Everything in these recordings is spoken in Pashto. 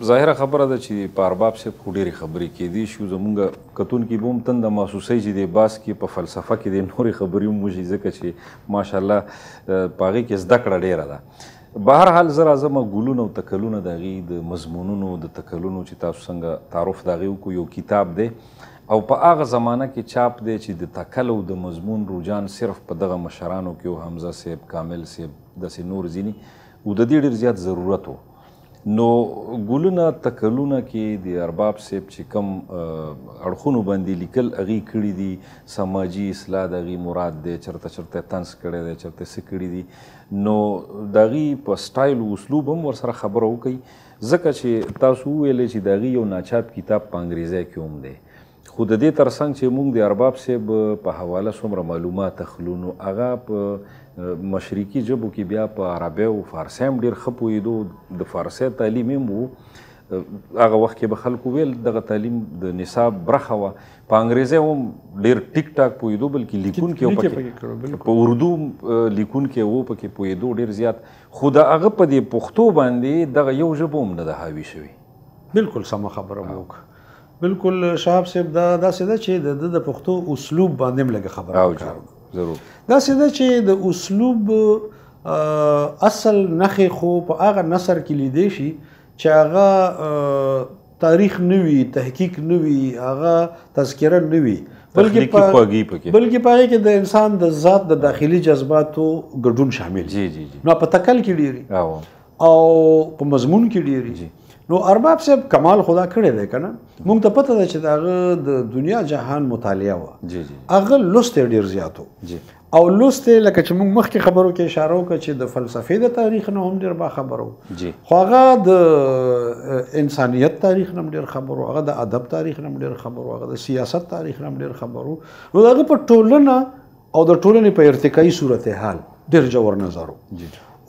ظاهره خبره ده چې په ارباب صاحب خو ډېرې خبرې کېدی شي زمونږ کتونکي به هم تنده محسوسوي چې د باس کې په فلسفه کې د نورې خبرې هم وشي ځکه چې ماشاءالله په هغې کې زده کړه ډېره ده. به هر حال زه راځم ګلونه او تکلونه د هغې د مضمونونو د تکلونو چې تاسو څنګه تعارف د هغې وکړو. یو کتاب دی او په هغه زمانه کې چاپ دی چې د تکل او د مضمون رجحان صرف په دغه مشرانو کې و، حمزه صاحب، کامل صاحب، داسې نور ځینې، او د دې ډېر زیات ضرورت و. نو ګلونه تکلونه کې د ارباب صاحب چې کوم اړخونو باندې لیکل هغې کړي دي، سماجي اصلاح د هغې مراد دی، چېرته چېرته طنز کړی دی، چېرته څه کړي دي، نو د هغې په سټایل او اسلوب هم ورسره خبره وکړئ. ځکه چې تاسو وویلې چې د هغې یو ناچاپ کتاب په انګریزۍ کې هم دی، خو د دې ترڅنګ چې موږ د ارباب صاحب په حواله څومره معلومات اخلو نو هغه په مشرقي ژبو کې بیا په عربي او فارسي هم ډېر ښه پوهېدو. د فارسي تعلیم هم و هغه وخت کې به خلکو ویل دغه تعلیم د نصاب برخه وه. په انګریزي هم ډېر ټیک ټاک پوهېدو، بلکې لیکونکي په اردو لیکونکي و پکې پوهېدو ډېر زیات. خو د هغه په دې پښتو باندې دغه یو ژبه هم نه ده حاوي شوې. بلکل سمه خبره مو وکړه. بلکل شهاب صاحب دا داسې ده چې د پښتو اسلوب باندې هم لږه خبره وکړو. ضرور داسې ده چې د اسلوب اصل نښې خو په هغه نثر کې لیدی شي چې هغه تاریخ نه وي، تحقیق نه وي، هغه تذکره نه وي، بلکې په هغې کې د انسان د ذات د داخلي جذباتو ګډون شامل جی جی جی. نو په تکل کې ډېري او په مضمون کې ډېري. نو ارباب صاحب کمال خدا کړی دی که نه. موږ ته پته ده چې د هغه د دنیا جهان مطالعه وه، هغه لوست یې ډېر زیات و او لوست یې لکه چې موږ مخکې خبرو کې اشاره وکړه چې د فلسفې د تاریخ نه هم ډېر باخبر و، خو هغه د انسانیت تاریخ نه هم ډېر خبر و، هغه د ادب تاریخ نه هم ډېر خبر و، هغه د سیاست تاریخ نه هم ډېر خبر و. نو د هغه په ټولنه او د ټولنې په ارتقایي صورتحال ډېر ژور نظر و.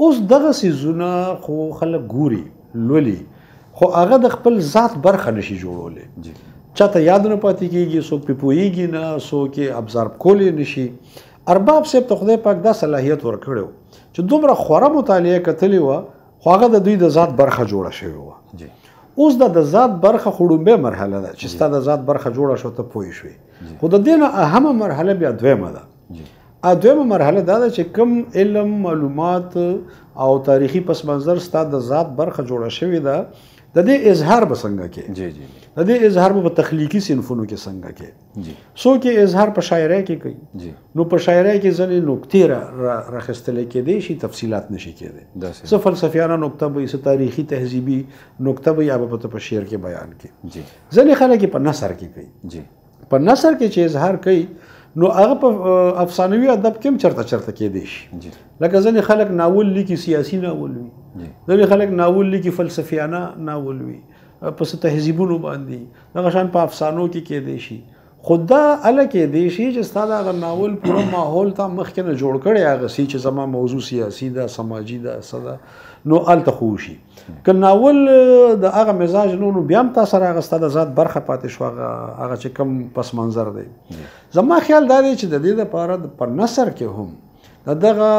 اوس دغه څیزونه خو خلک ګوري، لولي، خو هغه د خپل ذات برخه نشي جوړولی. چاته یاد نه پاتې کېږي، څوک پې پوهېږي نه، څوک یې ابزارب کولی نشي. ارباب صاحب ته خدای پاک دا صلاحیت ورکړی و چې دومره خوره مطالعه کتلې وه، خو هغه د دوی د ذات برخه جوړه شوې وه. اوس د ذات برخه خو ړومبۍ مرحله ده چې ستا د ذات برخه جوړه شوه، ته پوه شوې. خو د دې نه اهمه مرحله بیا دویمه ده. دویمه مرحله دا ده چې کوم علم، معلومات او تاریخي پس منظر ستا د ذات برخه جوړه شوې ده، د دې اظهار به څنګه کې، د دې اظهار به په تخلیقي صنفونو کې څنګه کې. څوک یې اظهار په شاعرۍ کې کوي، نو په شاعرۍ کې ځینې نکتې راخیستلی کېدی شي، تفصیلات نشي کېدی. څه فلسفیانه نکته به وي، څه تاریخي تهذیبي نکته به وي، یا به په شعر کې بیان کړي. ځینې خلک یې په نثر کې کوي. په نثر کې چې اظهار کوي نو هغه په افسانوي ادب کې هم چرته کېدی شي. لکه ځینې خلک ناول لیکي، سیاسي ناول وي، ځینې خلک ناول لیکي فلسفیانه ناول وي، په څه تهذیبونو باندې، دغه شان په افسانو کې کېدی شي. خو دا هله کېدی شي چې ستا د هغه ناول پوره ماحول ته مخکې نه جوړ کړی هغه سي چې زما موضوع سیاسي ده، سماجي ده، څه ده، نو هلته خو وشي. که ناول د هغه مزاج نو بیا هم تا سره هغه ستا د ذات برخه پاتې شو، هغه چې کوم پس منظر دی. زما خیال دا دی چې د دې دپاره په نثر کې هم د دغه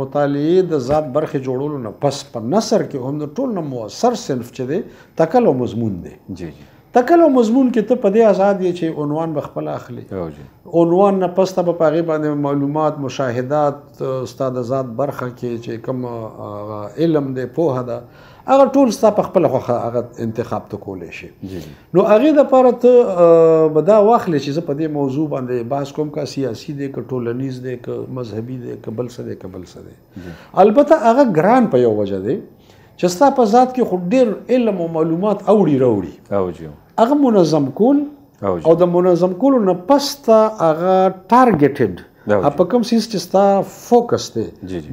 مطالعې د ذات برخې جوړولو نه پس په نثر کې هم د ټول نه مؤثر صنف چې دی تکل او مضمون دی. تکل او مضمون کې ته په دې آزاد یې چې عنوان به خپله اخلي، عنوان نه پس ته به په هغې باندې معلومات، مشاهدات، ستا د ذات برخه کې چې کوم علم دی، پوهه ده، هغه ټول ستا په خپله خوښه هغه انتخاب ته کولی شي. نو هغې دپاره ته به دا واخلې چې زه په دې موضوع باندې بحث کوم، که سیاسي دی، که ټولنیز دی، که مذهبي دی، که بل څه دی، که بل څه دی. البته هغه ګران په یو وجه دی چې ستا په ذات کې خو ډېر علم او معلومات اوړي، هغه منظم کول او د منظم کولو نه پس ته هغه ټارګېټډ په کوم څیز چې ستا فوکس دی،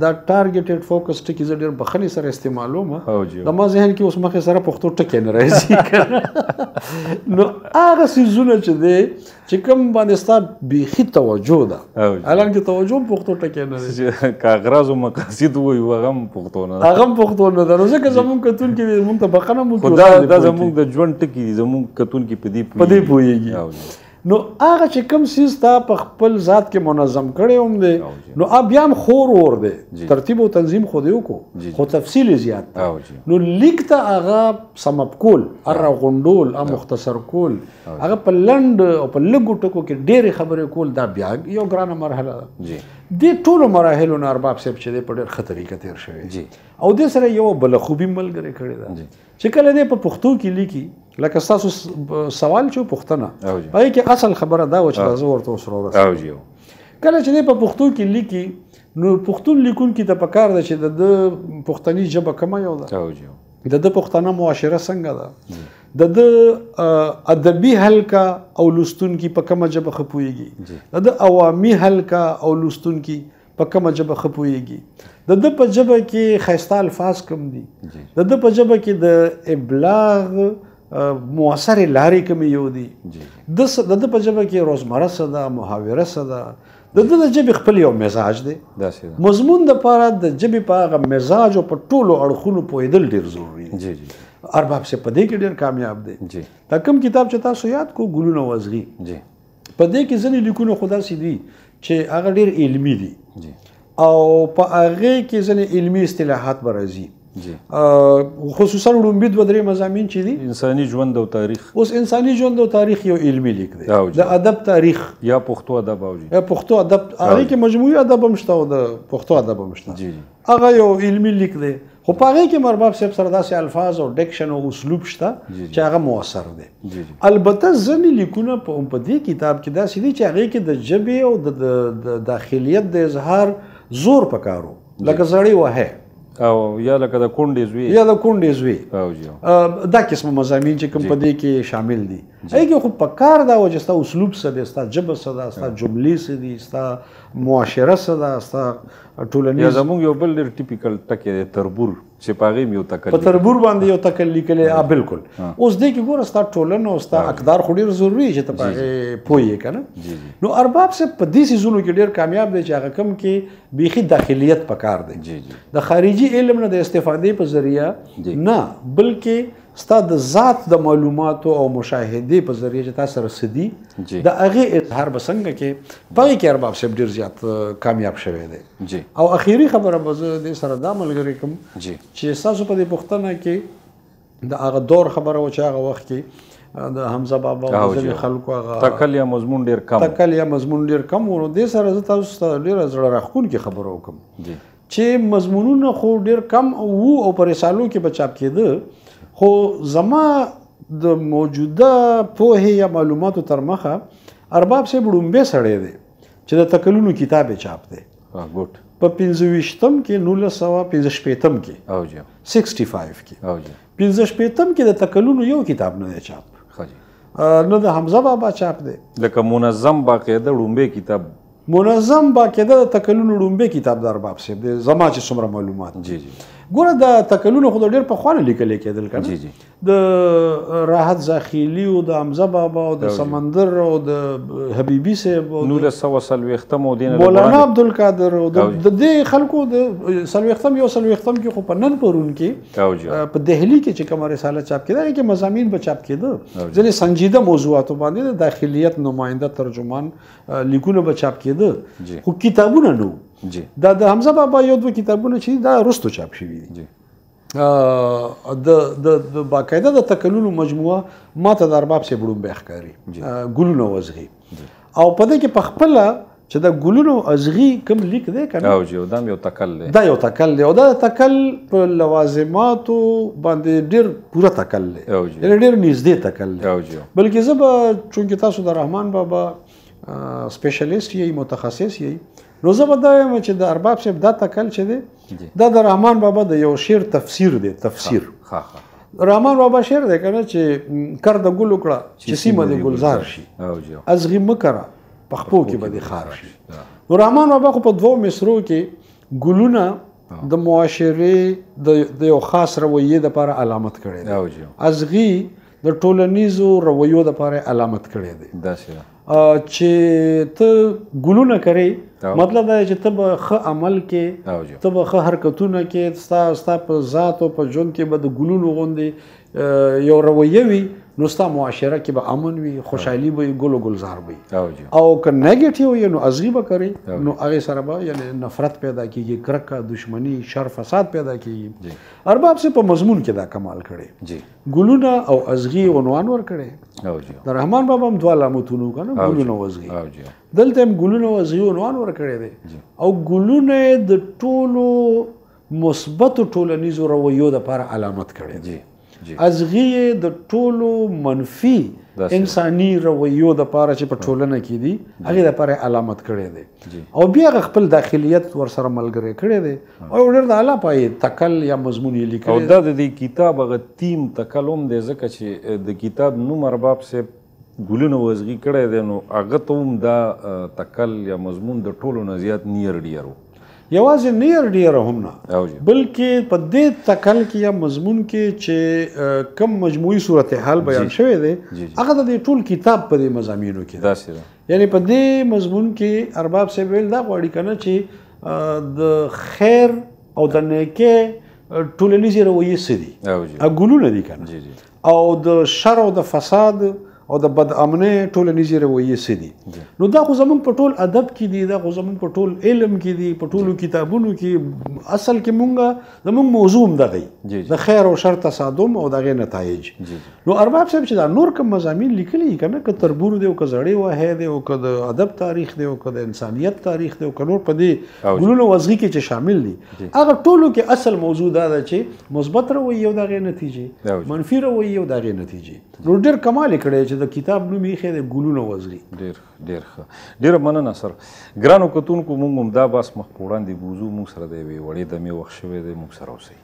دا ټارګېټډ فوکس ټکي زه ډېر بخښنې سره استعمالوم، د ما ذهن کې اوس مخې سره پښتو ټکی نه راځي. نو هغه څیزونه چې دی چې کوم باندې ستا بیخي توجه ده، حالانکې توجه هم پښتو ټکی نه راځي، که اغراض او مقاصد ووایو هغه هم پښتو نه ده، هغه هم پښتو نه ده. نو ځکه زمونږ کتونکي موږ ته بخښنه وکړو، دا زمونږ د ژوند ټکي دي، زمونږ کتونکي په دې پوهېږي. نو هغه چې کوم سیز تا په خپل ذات کې منظم کړی هم دی نو بیا هم خور ور دی ترتیب او تنظیم خو دی وکړو خو تفصیل زیات دی نو لیک ته هغه سمپ کول هغه غونډول هغه مختصر کول هغه په لنډ او په لږو ټکو کې ډېرې خبرې کول دا بیا یو ګرانه مرحله ده دې ټولو مراحلو نه ارباب صاحب چې دی په ډېر ښه طریقه تېر شوی او دې سره یو بله خوبي ملګرې کړې ده چې کله دی په پښتو کې لیکي لکه ستاسو سوال چې پوښتنه هغې کې اصل خبره دا وه چې دا زه ورته اوس راورسوم کله چې دی په پښتو کې لیکي نو پښتون لیکونکي ته پکار ده چې د ده پښتني ژبه کومه یو ده د ده پښتنه معاشره څنګه ده د ده ادبي حلقه او لوستونکي په کومه ژبه ښه پوهېږي د ده عوامي حلقه او لوستونکي په کومه ژبه ښه پوهېږي د ده په ژبه کې ښایسته الفاظ کم دي د ده په ژبه کې د ابلاغ مؤثرې لارې کومې یو دي د ده په ژبه کې روزمره څه ده محاوره څه ده د ده د ژبې خپل یو مزاج دی مضمون دپاره د ژبې په هغه مزاج او په ټولو اړخونو پوهېدل ډېر ضروري دي ارباب صاحب په دې کې ډېر کامیاب دی دا کوم کتاب چې تاسو یاد کو ګلونه وزغي په دې کې ځینې لیکونه خو داسې دي چې هغه ډېر علمي دي او په هغې کې ځینې علمي اصطلاحات به راځي خصوصا وړومبي دوه درې مضامین چې دي انساني ژوند او تاریخ اوس انساني ژوند او تاریخ یو علمي لیک دی د ادب تاریخ یا پښتو ادب او پښتو ادب هغې کې مجموعي ادب هم شته او د پښتو ادب هم شته هغه یو علمي لیک دی خو په هغې کې ارباب صاحب سره داسې الفاظ او ډکشن او اسلوب شته چې هغه مؤثر دی البته ځینې لیکونه په دې کتاب کې داسې دي چې هغې کې د ژبې او د داخلیت د اظهار زور پکارو لکه زړې وهی او یا لکه د کونډې زوی یا د کونډې زوی دا قسمه مضامین چې کوم په دې کې شامل دي هغې کې خو په کار دا وه چې ستا اسلوب څه دی ستا ژبه څه ده ستا جملې څه دي ستا معاشره څه ده ستا ټولنیز یا زموږ یو بل ډېر ټیپیکل ټکی دی تربور چې په هغې م یو تکل په تربور باندې یو تکل لیکلی بالکل اوس دې کې ګوره ستا ټولنه او ستا اقدار خو ډېر ضروري چې ته په هغې پوه یې که نه نو ارباب صاحب په دې څیزونو کې ډېر کامیاب دی چې هغه کوم کې بیخي داخلیت پکار دی د خارجي علم نه د استفادې په ذریعه نه بلکې ستا د ذات د معلوماتو او مشاهدې په ذریعه چې تا سره څه دي د هغې اظهار به څنګه کې په هغې کې ارباب صاحب ډېر زیات کامیاب شوی دی او اخري خبره به زه دې سره دا ملګرې کوم چې ستاسو په دې پوښتنه کې د هغه دور خبره وه چې هغه وخت کې د حمزه بابا او ځینې خلکو هغه تکل یا مضمون ډېر کم و نو دې سره زه تاسو ته ډېره زړه راښکونکې خبره وکړم چې مضمونونه خو ډېر کم وو او په رسالو کې به چاپ کېده خو زما د موجوده پوهې یا معلوماتو تر مخه ارباب صاحب وړومبی سړی دی چې د تکلونو کتاب یې چاپ دی په 25م کې 1965 کې 65 کې 65م کې د تکلونو یو کتاب نه دی چاپ نه د حمزه بابا چاپ دی لکه منظم باقاعده وړومبی کتاب منظم باقاعده د تکلونو وړومبی کتاب د ارباب صاحب دی زما چې څومره معلومات ګوره د تکلونو خو د ډېر پخوانه لیکلی کېدل که نه د راحت زاخیلي او د حمزه بابا او د سمندر او د حبیبي صاحب 1940 مولانا عبدالقادر او د دې خلکو د 40 یو 40 کې خو په نن پرون کې په دهلي کې چې کومه رساله چاپ کېده هغې کې مضامین به چاپ کېده ځینې سنجیده موضوعاتو باندې د داخلیت نماینده ترجمان لیکونه به چاپ کېده خو کتابونه نه دا د حمزه بابا یو دوه کتابونه چې دا وروستو چاپ شوي دي د باقاعده د تکلونو مجموعه ما ته د ارباب صاحب وړومبی ښکاري ګلونه وزغي او په دې کې په خپله چې د ګلونو ازغي کوم لیک دی که نه دا یو تکل دی دا یو تکل دی او دا تکل په لوازماتو باندې ډېر پوره تکل دی یعنې ډېر نږدې تکل دی بلکې زه به چونکې تاسو د رحمان بابا سپیشلیست یې متخصص یې نو زه به دا یم چې د ارباب صاحب دا تکل چې دی دا د رحمان بابا د یو شعر تفسیر دی تفسیر رحمان بابا شعر دی که نه چې کر د ګل وکړه چې سیمه د ګلزار شي ازغي مه کره په خپو کې به دې خار شي نو رحمان بابا خو په 2 مصرو کې ګلونه د معاشرې د یو خاص رویې دپاره علامت کړی دی ازغي د ټولنیزو رویو دپاره علامت کړی دی چې ته ګلونه کرې مطلب دا چې ته به ښه عمل کې، ته به ښه حرکتونه کې، ستا په ذات او په ژوند کې به د ګلونو غوندې یو رویه وي، نو ستا معاشره کې به امن وي، خوشحالي به وي، ګل و ګلزار به وي. او که نیګیټیو وي نو ازغي به کوي، نو هغې سره به یعنې نفرت پیدا کېږي، کرکه، دشمني، شر، فساد پیدا کېږي. ارباب صاحب په مضمون کې دا کمال کړی، ګلونه او ازغي عنوان ورکړی. د رحمان بابا هم دوه علامتونه که نه، ګلونه او ازغي، دلته هم ګلونه او ازغي عنوان ورکړی دی. او ګلونه د ټولو مثبتو ټولنیزو رویو دپاره علامت کړی دی. ازغي د ټولو منفي انساني رویو دپاره چې په ټولنه کې دي هغې دپاره علامت کړی دی. او بیا هغه خپل داخلیت ورسره ملګری کړی دی او ډېر د اعلی پایې تکل یا مضمون یې لیکلی. او دا د دې کتاب هغه تیم تکل هم دی، ځکه چې د کتاب نوم ارباب صاحب ګلونه او ازغي کړی دی، نو هغه ته هم دا تکل یا مضمون د ټولو نه زیات نیر ډیر و. یوازې نیر ډیره هم نه، بلکې په دې تکل کې یا مضمون کې چې کم مجموعي صورتحال بیان شوی دی هغه د دې ټول کتاب په دې مضامینو کې دی. یعنی په دې مضمون کې ارباب صاحب ویل دا غواړي که نه چې د خیر او د نیکۍ ټولنیزې رویې څه دي، ګلونه دي که نه، او د شر او د فساد او د بد امنۍ ټولنیزې رویې څه دي. نو دا خو زموږ په ټول ادب کې دي، دا خو زموږ په ټول علم کې دي، په ټولو کتابونو کې. اصل کې زموږ موضوع هم دغه وي، د خیر او شر تصادم او د هغې نتایج. نو ارباب صاحب چې دا نور کوم مضامین لیکلي که نه، که تربور دی او که زړې وحی دی او که د ادب تاریخ دی او که د انسانیت تاریخ دی او که نور په دې ګلونو او ازغي کې چې شامل دي، هغه ټولو کې اصل موضوع دا ده چې مثبت رویې او د هغې نتیجې، منفي رویې او د هغې نتیجې. نو ډېر کمال یې کړی چې د کتاب نوم یې ایښی دی ګلونه او ازغي. ډېر ښه، ډېره مننه سر. ګرانو کتونکو، موږ هم دا بحث مخ په وړاندې بوځو، موږ سره د یوې وړې دمې وخت شوی دی، موږ سره اوسئ.